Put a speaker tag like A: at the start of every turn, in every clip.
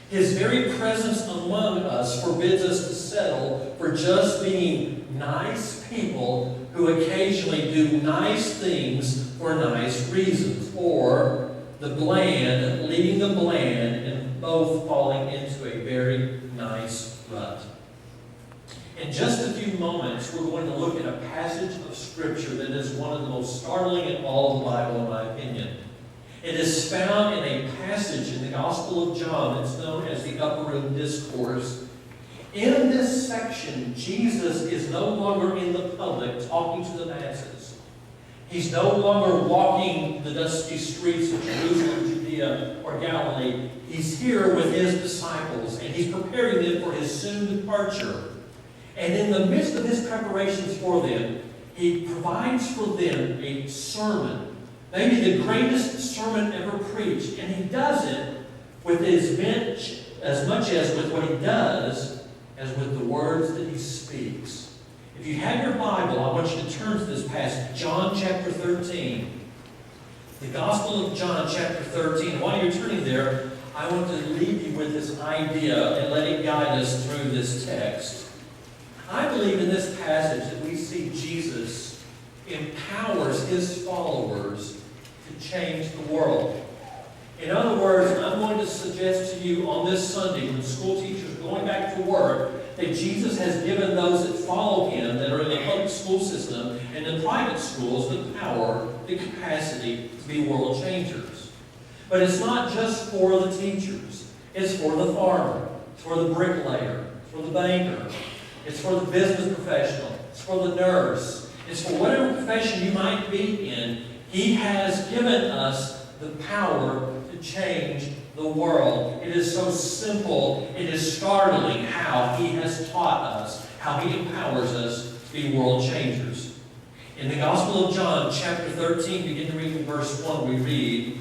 A: His very presence among us forbids us to settle for just being nice people who occasionally do nice things for nice reasons, or the bland leading the bland and both falling into a very nice rut. In just a few moments, we're going to look at a passage of Scripture that is one of the most startling in all of the Bible, in my opinion. It is found in a passage in the Gospel of John that's known as the Upper Room Discourse. In this section, Jesus is no longer in the public talking to the masses. He's no longer walking the dusty streets of Jerusalem, Judea, or Galilee. He's here with his disciples, and he's preparing them for his soon departure. And in the midst of his preparations for them, he provides for them a sermon, maybe the greatest sermon ever preached. And he does it with as much as with what he does as with the words that he speaks. If you have your Bible, I want you to turn to this passage, John chapter 13. The Gospel of John chapter 13. While you're turning there, I want to leave you with this idea and let it guide us through this text. I believe in this passage that we see Jesus empowers his followers to change the world. In other words, I'm going to suggest to you on this Sunday, when school teachers are going back to work, that Jesus has given those that follow him, that are in the public school system and in private schools, the power, the capacity to be world changers. But it's not just for the teachers. It's for the farmer. It's for the bricklayer. It's for the banker. It's for the business professional. It's for the nurse. It's for whatever profession you might be in. He has given us the power to change the world. It is so simple. It is startling how he has taught us, how he empowers us to be world changers. In the Gospel of John, chapter 13, begin to read in verse 1, we read,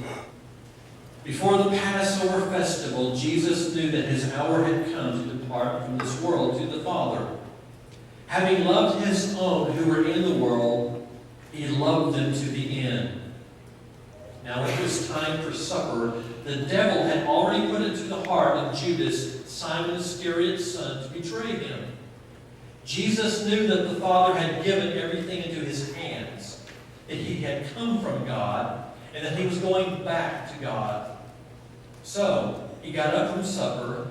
A: "Before the Passover festival, Jesus knew that his hour had come to depart from this world to the Father. Having loved his own who were in the world, he loved them to the end. Now it was time for supper. The devil had already put into the heart of Judas, Simon Iscariot's son, to betray him. Jesus knew that the Father had given everything into his hands, that he had come from God, and that he was going back to God. So he got up from supper,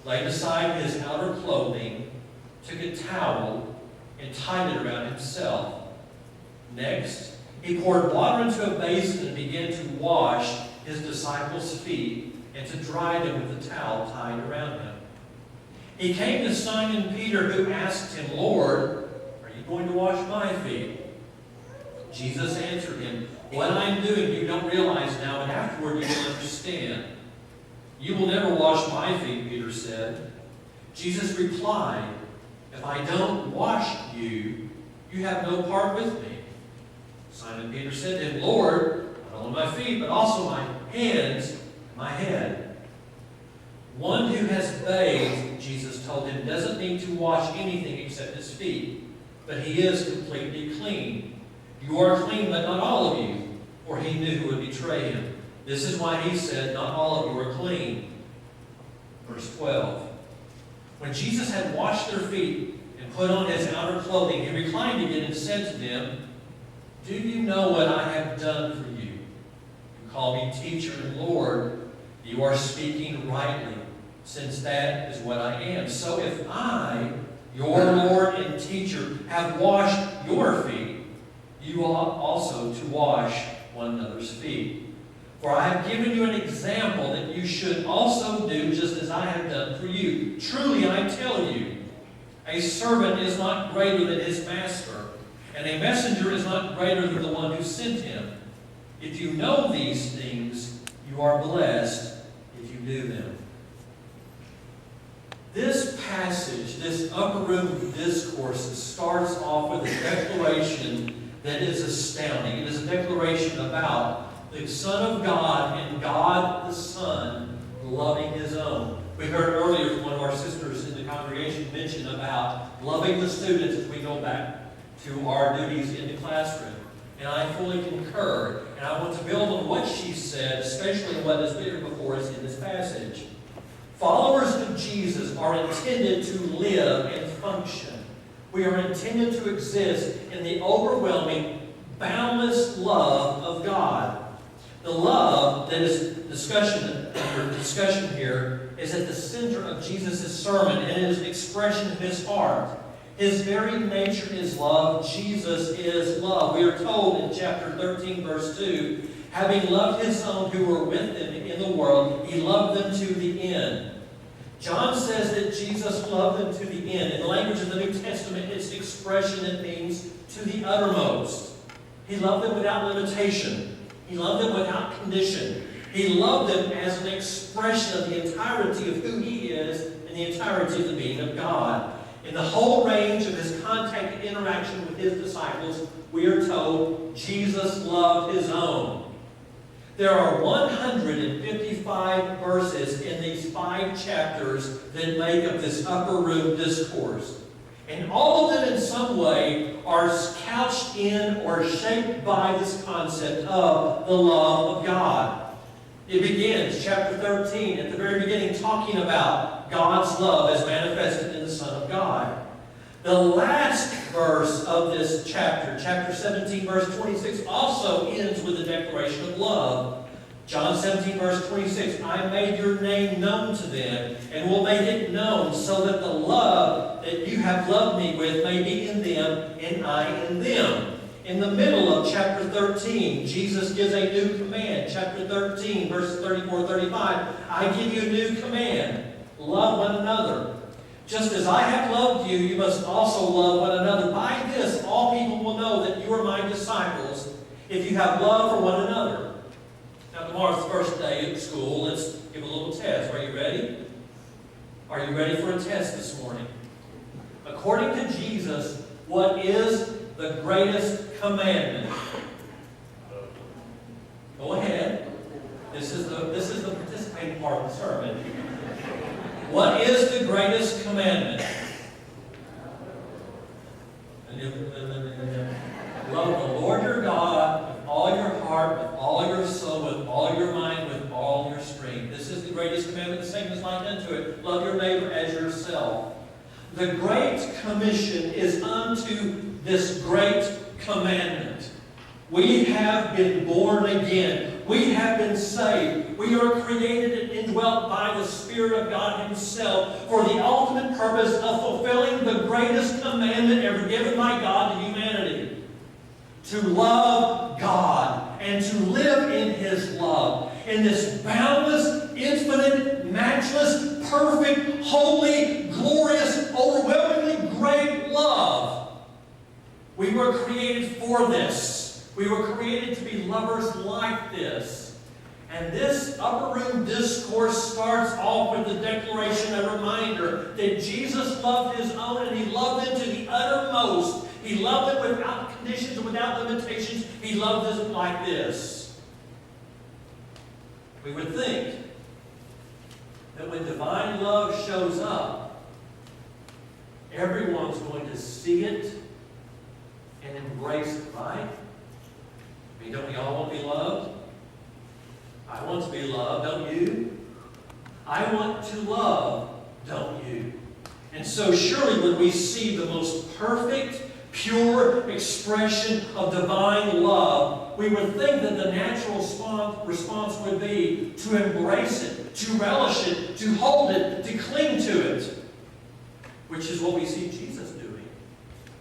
A: laid aside his outer clothing, took a towel, and tied it around himself. Next, he poured water into a basin and began to wash his disciples' feet and to dry them with the towel tied around him. He came to Simon Peter, who asked him, 'Lord, are you going to wash my feet?' Jesus answered him, 'What I am doing you don't realize now, and afterward you will understand.' 'You will never wash my feet,' Peter said. Jesus replied, 'If I don't wash you, you have no part with me.' Simon Peter said to him, 'Lord, not only my feet, but also my hands and my head.' 'One who has bathed,' Jesus told him, 'doesn't need to wash anything except his feet, but he is completely clean. You are clean, but not all of you.' For he knew who would betray him. This is why he said, 'Not all of you are clean.'" Verse 12. When Jesus had washed their feet and put on his outer clothing, he reclined again and said to them, "Do you know what I have done for you? You call me teacher and Lord. You are speaking rightly, since that is what I am. So if I, your Lord and teacher, have washed your feet, you ought also to wash one another's feet. For I have given you an example that you should also do just as I have done for you. Truly I tell you, a servant is not greater than his master, and a messenger is not greater than the one who sent him. If you know these things, you are blessed if you do them." This passage, this upper room discourse, starts off with a declaration that is astounding. It is a declaration about the Son of God and God the Son loving his own. We heard earlier from one of our sisters in the congregation mention about loving the students as we go back to our duties in the classroom. And I fully concur. And I want to build on what she said, especially what is there before us in this passage. Followers of Jesus are intended to live and function. We are intended to exist in the overwhelming, boundless love of God. The love that is discussion here is at the center of Jesus' sermon, and it is an expression of his heart. His very nature is love. Jesus is love. We are told in chapter 13, verse 2, having loved his own who were with him in the world, he loved them to the end. John says that Jesus loved them to the end. In the language of the New Testament, it's the expression that means to the uttermost. He loved them without limitation. He loved them without condition. He loved them as an expression of the entirety of who he is and the entirety of the being of God. In the whole range of his contact and interaction with his disciples, we are told Jesus loved his own. There are 155 verses in these 5 chapters that make up this upper room discourse. And all of them in some way are couched in or shaped by this concept of the love of God. It begins, chapter 13, at the very beginning, talking about God's love as manifested in the Son of God. The last verse of this chapter, chapter 17, verse 26, also ends with a declaration of love. John 17, verse 26, I made your name known to them, and will make it known, so that the love that you have loved me with may be in them, and I in them. In the middle of chapter 13, Jesus gives a new command. Chapter 13, verses 34, 35, I give you a new command. Love one another. Just as I have loved you, you must also love one another. By this, all people will know that you are my disciples, if you have love for one another. Now, tomorrow's the first day at school. Let's give a little test. Are you ready? Are you ready for a test this morning? According to Jesus, what is the greatest commandment? Go ahead. This is the participating part of the sermon. What is the greatest commandment? Love the Lord your God with all your heart, with all your soul, with all your mind, with all your strength. This is the greatest commandment. The same is like unto it. Love your neighbor as yourself. The Great Commission is unto this great commandment. We have been born again. We have been saved. We are created and indwelt by the Spirit of God Himself for the ultimate purpose of fulfilling the greatest commandment ever given by God to humanity. To love God and to live in His love. In this boundless, infinite, matchless, perfect, holy, glorious, overwhelmingly great love. We were created for this. We were created to be lovers like this. And this upper room discourse starts off with the declaration, a reminder that Jesus loved His own and He loved them to the uttermost. He loved them without conditions and without limitations. He loved them like this. We would think that when divine love shows up, everyone's going to see it and embrace it, right? I mean, don't we all want to be loved? I want to be loved, don't you? I want to love, don't you? And so surely when we see the most perfect, pure expression of divine love, we would think that the natural response would be to embrace it, to relish it, to hold it, to cling to it, which is what we see Jesus doing.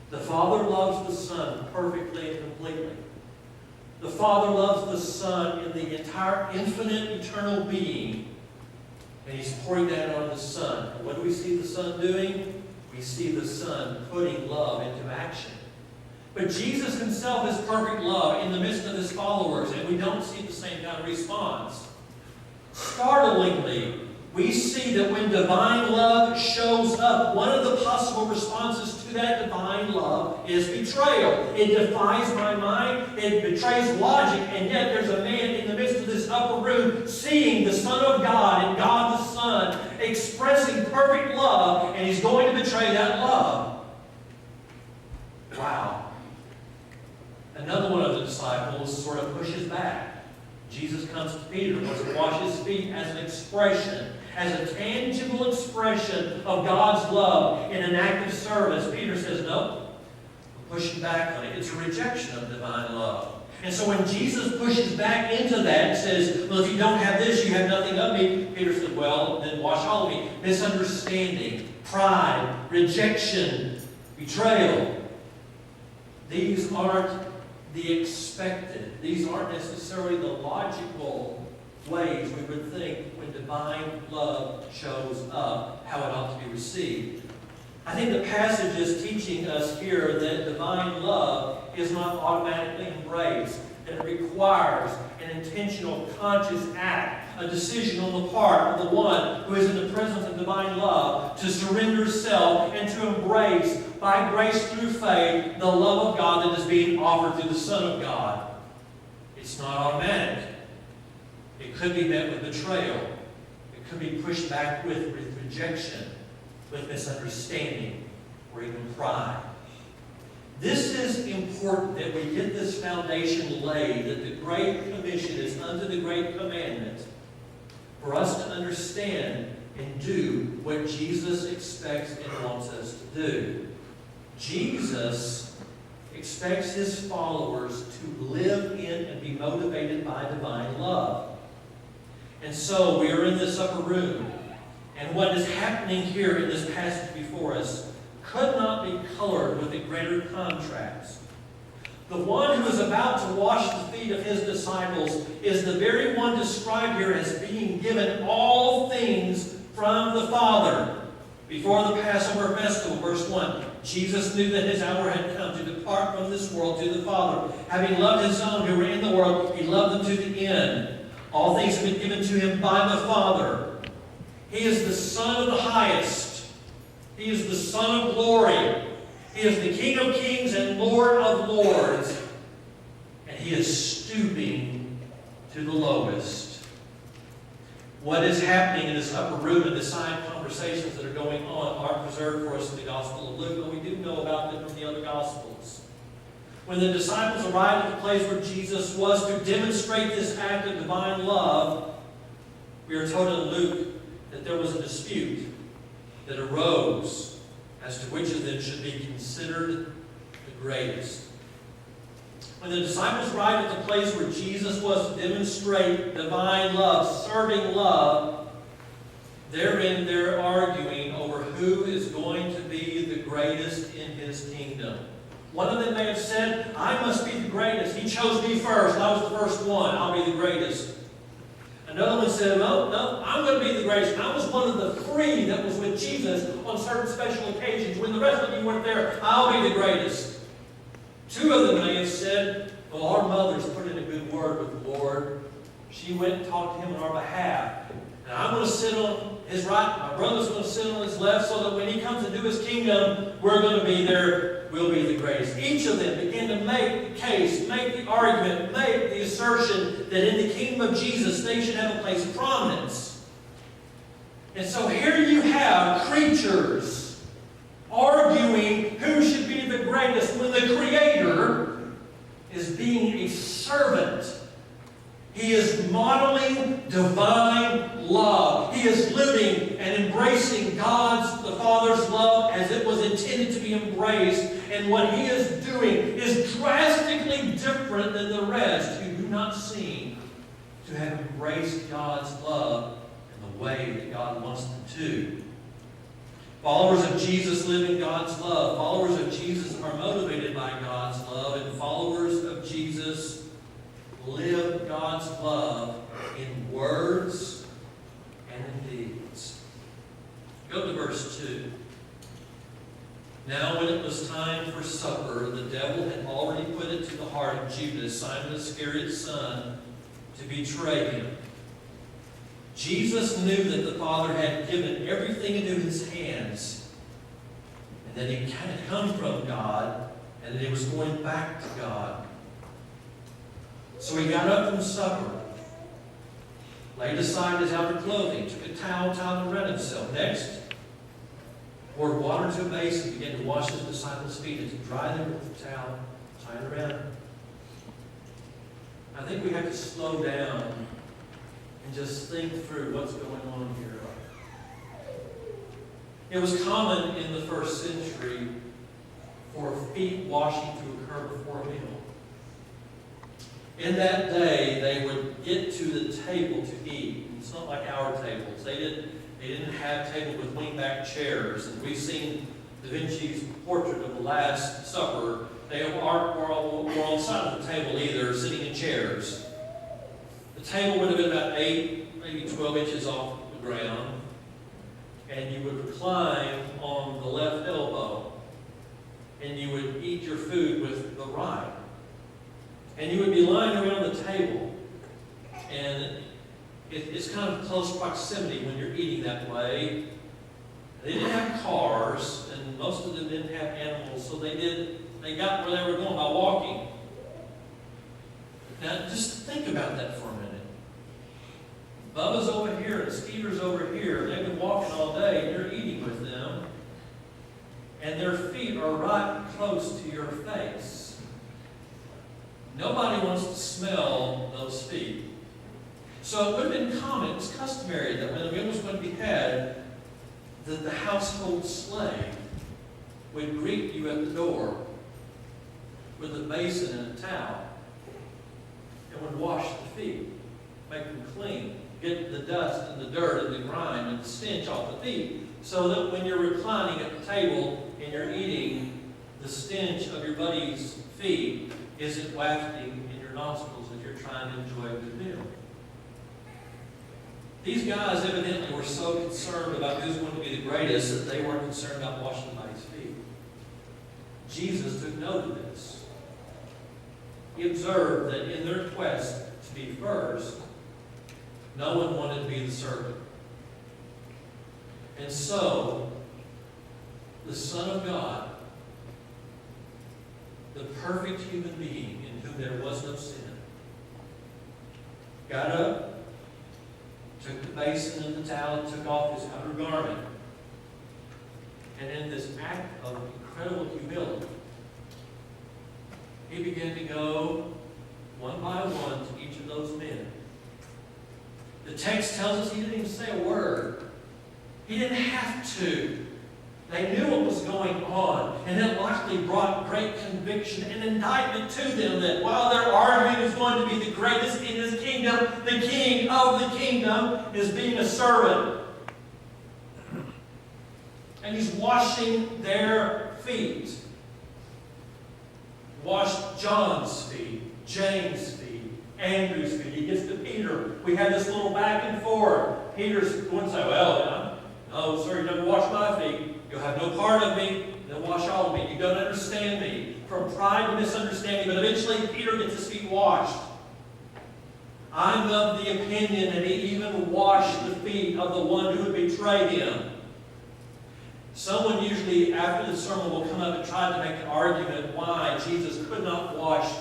A: The Father loves the Son perfectly and completely. The Father loves the Son in the entire infinite, eternal being, and He's pouring that on the Son. And what do we see the Son doing? We see the Son putting love into action. But Jesus Himself is perfect love in the midst of His followers, and we don't see the same kind of response. Startlingly, we see that when divine love shows up, one of the possible responses to that divine love is betrayal. It defies my mind, it betrays logic, and yet there's a man in the midst of this upper room seeing the Son of God and God the Son expressing perfect love, and he's going to betray that love. Wow. Another one of the disciples sort of pushes back. Jesus comes to Peter and wants to wash his feet as an expression, as a tangible expression of God's love in an act of service, Peter says, no, we're pushing back on it. It's a rejection of divine love. And so when Jesus pushes back into that and says, well, if you don't have this, you have nothing of me, Peter said, well, then wash all of me. Misunderstanding, pride, rejection, betrayal. These aren't the expected. These aren't necessarily the logical ways we would think when divine love shows up, how it ought to be received. I think the passage is teaching us here that divine love is not automatically embraced, that it requires an intentional, conscious act, a decision on the part of the one who is in the presence of divine love to surrender self and to embrace, by grace through faith, the love of God that is being offered through the Son of God. It's not automatic. It could be met with betrayal. It could be pushed back with rejection, with misunderstanding, or even pride. This is important that we get this foundation laid, that the Great Commission is unto the Great Commandment, for us to understand and do what Jesus expects and wants us to do. Jesus expects his followers to live in and be motivated by divine love. And so we are in this upper room, and what is happening here in this passage before us could not be colored with a greater contrast. The one who is about to wash the feet of his disciples is the very one described here as being given all things from the Father. Before the Passover festival, verse 1, Jesus knew that his hour had come to depart from this world to the Father. Having loved his own who were in the world, he loved them to the end. All things have been given to him by the Father. He is the Son of the highest. He is the Son of glory. He is the King of kings and Lord of lords. And he is stooping to the lowest. What is happening in this upper room and the side conversations that are going on are preserved for us in the Gospel of Luke, but we do know about them from the other Gospels. When the disciples arrived at the place where Jesus was to demonstrate this act of divine love, we are told in Luke that there was a dispute that arose as to which of them should be considered the greatest. When the disciples arrived at the place where Jesus was to demonstrate divine love, serving love, therein they're arguing over who is going to be the greatest in his kingdom. One of them may have said, I must be the greatest. He chose me first. I was the first one. I'll be the greatest. Another one said, no, I'm going to be the greatest. I was one of the three that was with Jesus on certain special occasions. When the rest of you weren't there, I'll be the greatest. Two of them may have said, well, our mother's put in a good word with the Lord. She went and talked to him on our behalf. And I'm going to sit on his right. My brother's going to sit on his left so that when he comes to do his kingdom, we're going to be there. We'll be the greatest. Each of them began to make the case, make the argument, make the assertion that in the kingdom of Jesus they should have a place of prominence. And so here you have creatures arguing who should be the greatest when the Creator is being a servant. He is modeling divine love. He is living and embracing God's, the Father's love as it was intended to be embraced. And what he is doing is drastically different than the rest who do not seem to have embraced God's love in the way that God wants them to. Followers of Jesus live in God's love. Followers of Jesus are motivated by God's love. And followers of Jesus live God's love in words and in deeds. Go to verse 2. Now when it was time for supper, the devil had already put it to the heart of Judas, Simon Iscariot's son, to betray him. Jesus knew that the Father had given everything into his hands, and that he had come from God, and that he was going back to God. So he got up from supper, laid aside his outer clothing, took a towel to run himself. Next, poured water into a basin and began to wash his disciples' feet and to dry them with the towel, tie it around him. I think we have to slow down and just think through what's going on here. It was common in the first century for feet washing to occur before a meal. In that day, they would get to the table to eat. It's not like our tables. They didn't have tables with wing-back chairs. And we've seen Da Vinci's portrait of the Last Supper. They were on the side of the table either, sitting in chairs. The table would have been about 8, maybe 12 inches off the ground. And you would recline on the left elbow. And you would eat your food with the right. And you would be lying around the table. And it's kind of close proximity when you're eating that way. They didn't have cars, and most of them didn't have animals, so they got where they were going by walking. Now, just think about that for a minute. Bubba's over here and Skeeter's over here. They've been walking all day, and you're eating with them. And their feet are right close to your face. Nobody wants to smell those feet. So it would have been common, it was customary that when a meal was going to be had, that the household slave would greet you at the door with a basin and a towel and would wash the feet, make them clean, get the dust and the dirt and the grime and the stench off the feet, so that when you're reclining at the table and you're eating, the stench of your buddy's feet isn't wafting in your nostrils as you're trying to enjoy a good meal. These guys evidently were so concerned about who's going to be the greatest that they weren't concerned about washing anybody's feet. Jesus took note of this. He observed that in their quest to be first, no one wanted to be the servant. And so, the Son of God, the perfect human being in whom there was no sin, got up, took the basin and the towel, and took off his outer garment. And in this act of incredible humility, he began to go one by one to each of those men. The text tells us he didn't even say a word. He didn't have to. They knew what was going on, and it likely brought great conviction and indictment to them that while they're arguing who's going to be the greatest in his kingdom, the king of the kingdom is being a servant. And he's washing their feet. Washed John's feet, James' feet, Andrew's feet. He gets to Peter. We had this little back and forth. Peter's going to say, well, no, sir, you never wash my feet. You'll have no part of me. They'll wash all of me. You don't understand me. From pride to misunderstanding. But eventually, Peter gets his feet washed. I'm of the opinion that he even washed the feet of the one who would betray him. Someone usually, after the sermon, will come up and try to make an argument why Jesus could not wash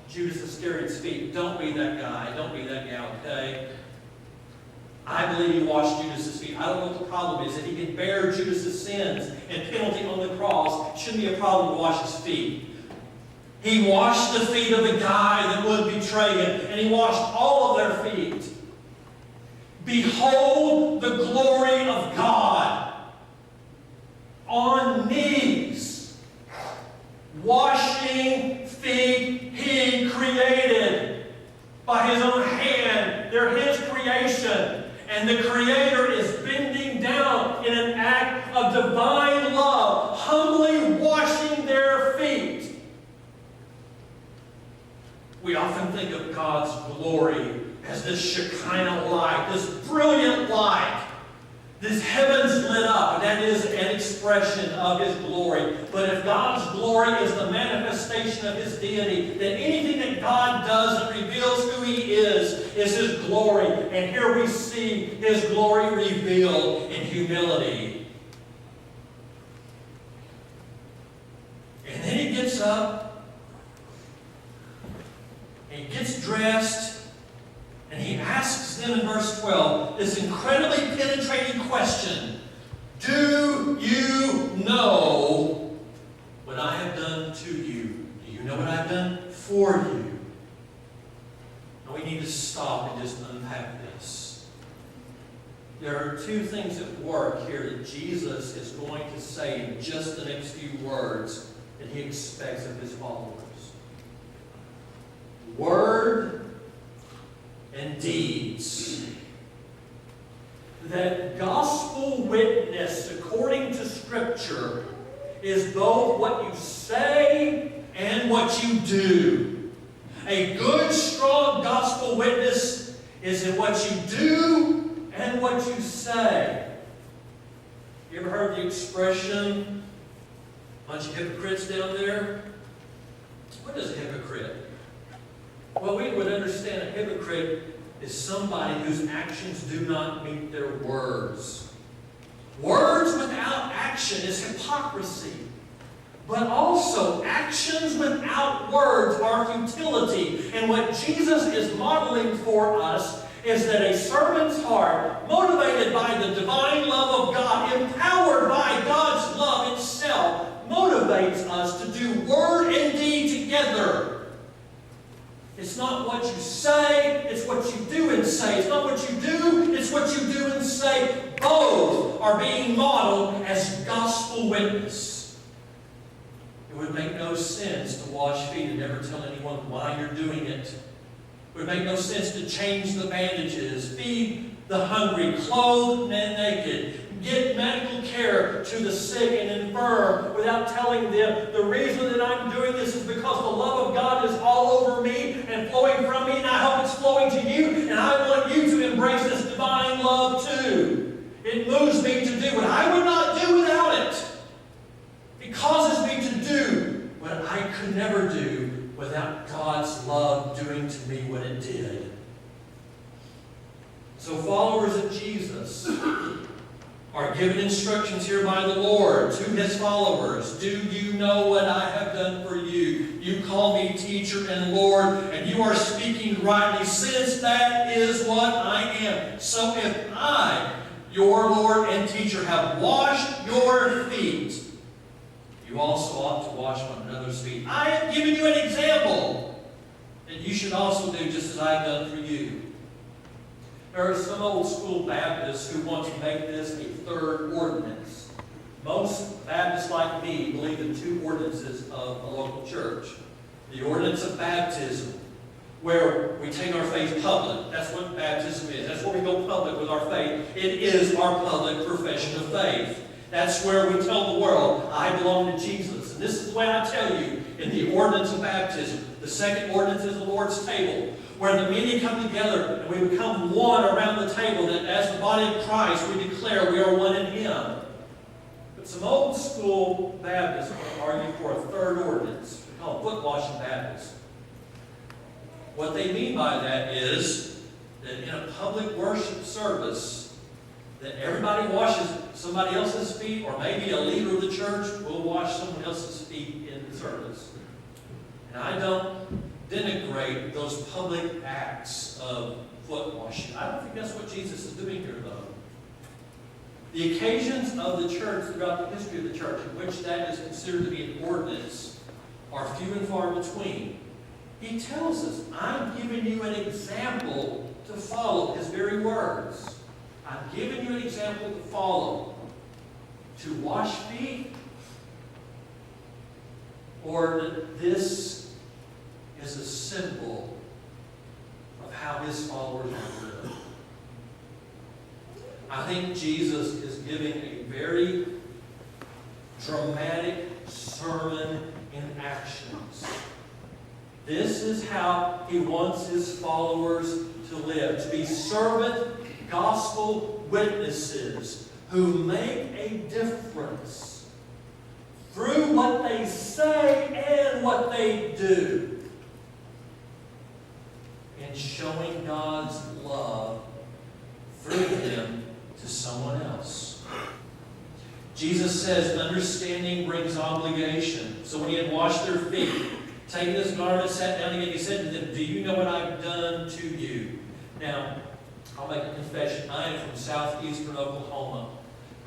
A: Judas Iscariot's feet. Don't be that guy. Don't be that gal, okay? I believe he washed Judas' feet. I don't know what the problem is. If he can bear Judas' sins and penalty on the cross, it shouldn't be a problem to wash his feet. He washed the feet of the guy that would betray him, and he washed all of their feet. Behold the glory of God on knees, washing feet he created by his own hand. They're his creation. And the Creator is bending down in an act of divine love, humbly washing their feet. We often think of God's glory as this Shekinah light, this brilliant light. This heaven's lit up, and that is an expression of His glory. But if God's glory is the manifestation of His deity, then anything that God does that reveals who He is His glory. And here we see His glory revealed in humility. And then He gets up, and He gets dressed, and He asks them in verse 12 this incredibly penetrating question. Do you know what I have done to you? Do you know what I've done for you? Now we need to stop and just unpack this. there are two things at work here that Jesus is going to say in just the next few words that he expects of his followers. Word and deeds. That gospel witness, according to Scripture, is both what you say and what you do. A good, strong gospel witness is in what you do and what you say. You ever heard the expression, bunch of hypocrites down there? What is a hypocrite? Well, we would understand a hypocrite is somebody whose actions do not meet their words. Words without action is hypocrisy. But also, actions without words are futility. And what Jesus is modeling for us is that a servant's heart, motivated by the divine love of God, empowered by God's love itself, motivates us to do word and deed together. It's not what you say, it's what you do and say. It's not what you do, it's what you do and say. Both are being modeled as gospel witness. It would make no sense to wash feet and never tell anyone why you're doing it. It would make no sense to change the bandages, feed the hungry, clothe the naked, get medical care to the sick and infirm without telling them the reason that I'm doing this is because the love of God is all over me and flowing from me, and I hope it's flowing to you, and I want you to embrace this divine love too. It moves me to do what I would not do without it. It causes me to do what I could never do without God's love doing to me what it did. So followers of Jesus are given instructions here by the Lord to his followers. Do you know what I have done for you? You call me teacher and Lord, and you are speaking rightly, since that is what I am. So if I, your Lord and teacher, have washed your feet, you also ought to wash one another's feet. I have given you an example that you should also do just as I have done for you. There are some old school Baptists who want to make this a third ordinance. Most Baptists like me believe in two ordinances of a local church. The ordinance of baptism, where we take our faith public. That's what baptism is. That's where we go public with our faith. It is our public profession of faith. That's where we tell the world, I belong to Jesus. And this is the way I tell you in the ordinance of baptism. The second ordinance is the Lord's table, where the many come together and we become one around the table, that as the body of Christ we declare we are one in Him. But some old school Baptists argue for a third ordinance. We call it foot washing Baptists. What they mean by that is that in a public worship service, that everybody washes somebody else's feet, or maybe a leader of the church will wash someone else's feet in the service. And I don't denigrate those public acts of foot washing. I don't think that's what Jesus is doing here, though. The occasions of the church throughout the history of the church in which that is considered to be an ordinance are few and far between. He tells us, I'm giving you an example to follow. His very words. I'm giving you an example to follow. To wash feet, or that this is a symbol of how his followers are living. I think Jesus is giving a very dramatic sermon in actions. This is how he wants his followers to live, to be servant gospel witnesses who make a difference through what they say and what they do in showing God's love through them to someone else. Jesus says, understanding brings obligation. So when he had washed their feet, taking his garment, sat down again, he said to them, do you know what I've done to you? Now, I'll make a confession. I am from southeastern Oklahoma.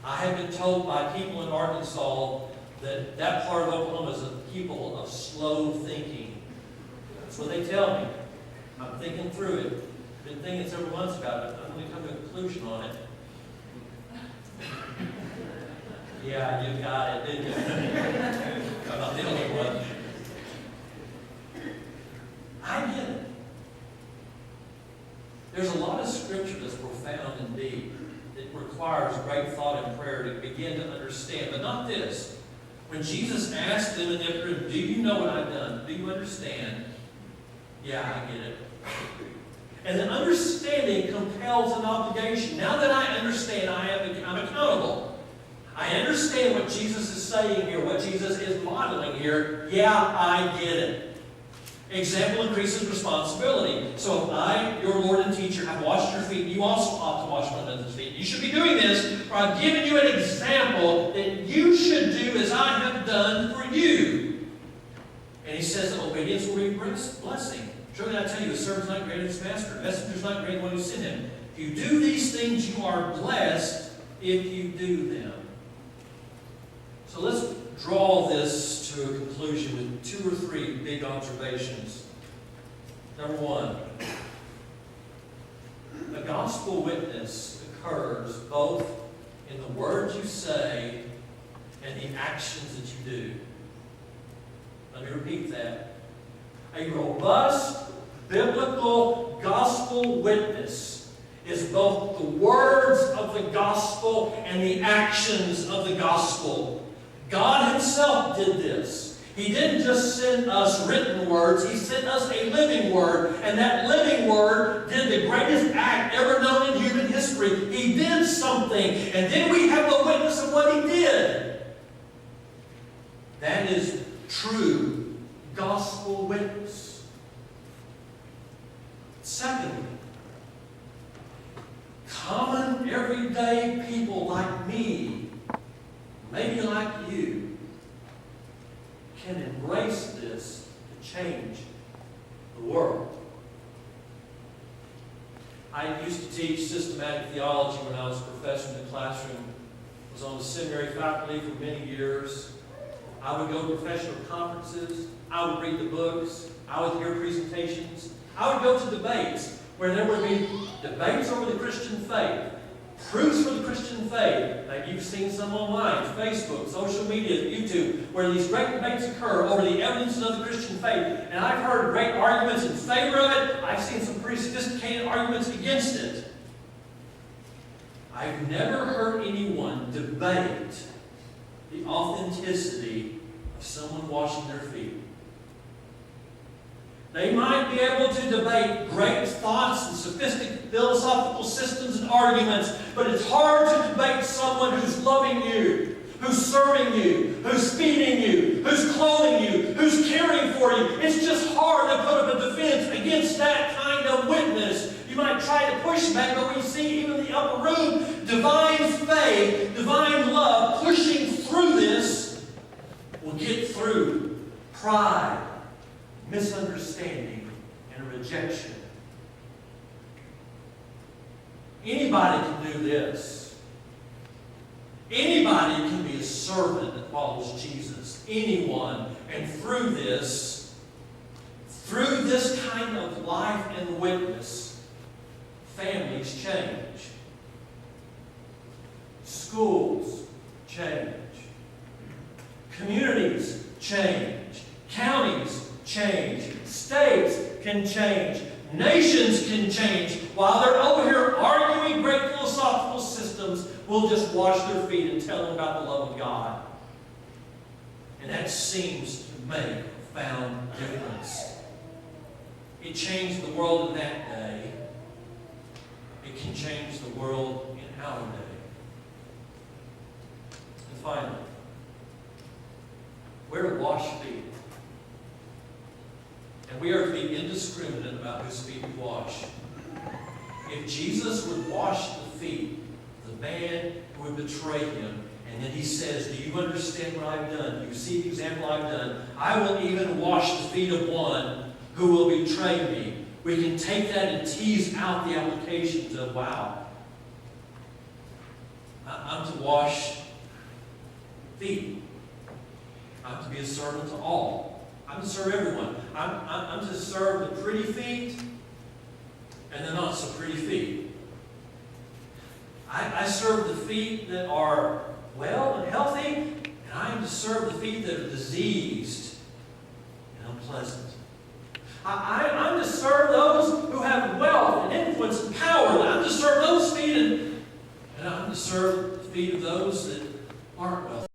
A: I have been told by people in Arkansas that that part of Oklahoma is a people of slow thinking. That's what they tell me. I'm thinking through it. I've been thinking several months about it. I'm going to come to a conclusion on it. Yeah, you got it, didn't you? I'm not the only one. I get it. There's a lot of scripture that's profound and deep. It requires great thought and prayer to begin to understand. But not this. When Jesus asked them in the upper room, do you know what I've done? Do you understand? Yeah, I get it. And the understanding compels an obligation. Now that I understand, I'm accountable. I understand what Jesus is saying here, what Jesus is modeling here. Yeah, I get it. Example increases responsibility. So if I, your Lord and teacher, have washed your feet, you also ought to wash one another's feet. You should be doing this, for I've given you an example that you should do as I have done for you. And he says that obedience will bring blessing. Truly I tell you, a servant is not greater than his master. A messenger is not greater than one who sent him. If you do these things, you are blessed if you do them. So let's draw this to a conclusion with 2 or 3 big observations. Number 1, a gospel witness occurs both in the words you say and the actions that you do. Let me repeat that. A robust, biblical gospel witness is both the words of the gospel and the actions of the gospel. God himself did this. He didn't just send us written words. He sent us a living word. And that living word did the greatest act ever known in human history. He did something. And then we have the witness of what he did. That is true gospel witness. Secondly, common, everyday people like me, maybe like you, can embrace this to change the world. I used to teach systematic theology when I was a professor in the classroom. I was on the seminary faculty for many years. I would go to professional conferences. I would read the books. I would hear presentations. I would go to debates where there would be debates over the Christian faith. Proofs for the Christian faith. Like you've seen some online, Facebook, social media, YouTube, where these great debates occur over the evidences of the Christian faith. And I've heard great arguments in favor of it. I've seen some pretty sophisticated arguments against it. I've never heard anyone debate the authenticity of someone washing their feet. They might be able to debate great thoughts and sophisticated philosophical systems and arguments, but it's hard to debate someone who's loving you, who's serving you, who's feeding you, who's clothing you, who's caring for you. It's just hard to put up a defense against that kind of witness. You might try to push back, but we see even in the upper room, divine faith, divine love, pushing through this will get through pride, misunderstanding, and rejection. Anybody can do this. Anybody can be a servant that follows Jesus. Anyone. And through this kind of life and witness, families change. Schools change. Communities change. Counties change. States can change. Nations can change. While they're over here arguing great philosophical systems, we'll just wash their feet and tell them about the love of God. And that seems to make a profound difference. It changed the world in that day. It can change the world in our day. And finally, we're to wash feet. And we are to be indiscriminate about whose feet we wash. If Jesus would wash the feet of the man who would betray him, and then he says, do you understand what I've done? Do you see the example I've done? I will even wash the feet of one who will betray me. We can take that and tease out the applications of, wow, I'm to wash feet. I'm to be a servant to all. I'm to serve everyone. I'm to serve the pretty feet and the not so pretty feet. I serve the feet that are well and healthy, and I am to serve the feet that are diseased and unpleasant. I'm to serve those who have wealth and influence and power. I'm to serve those feet, and I'm to serve the feet of those that aren't wealthy.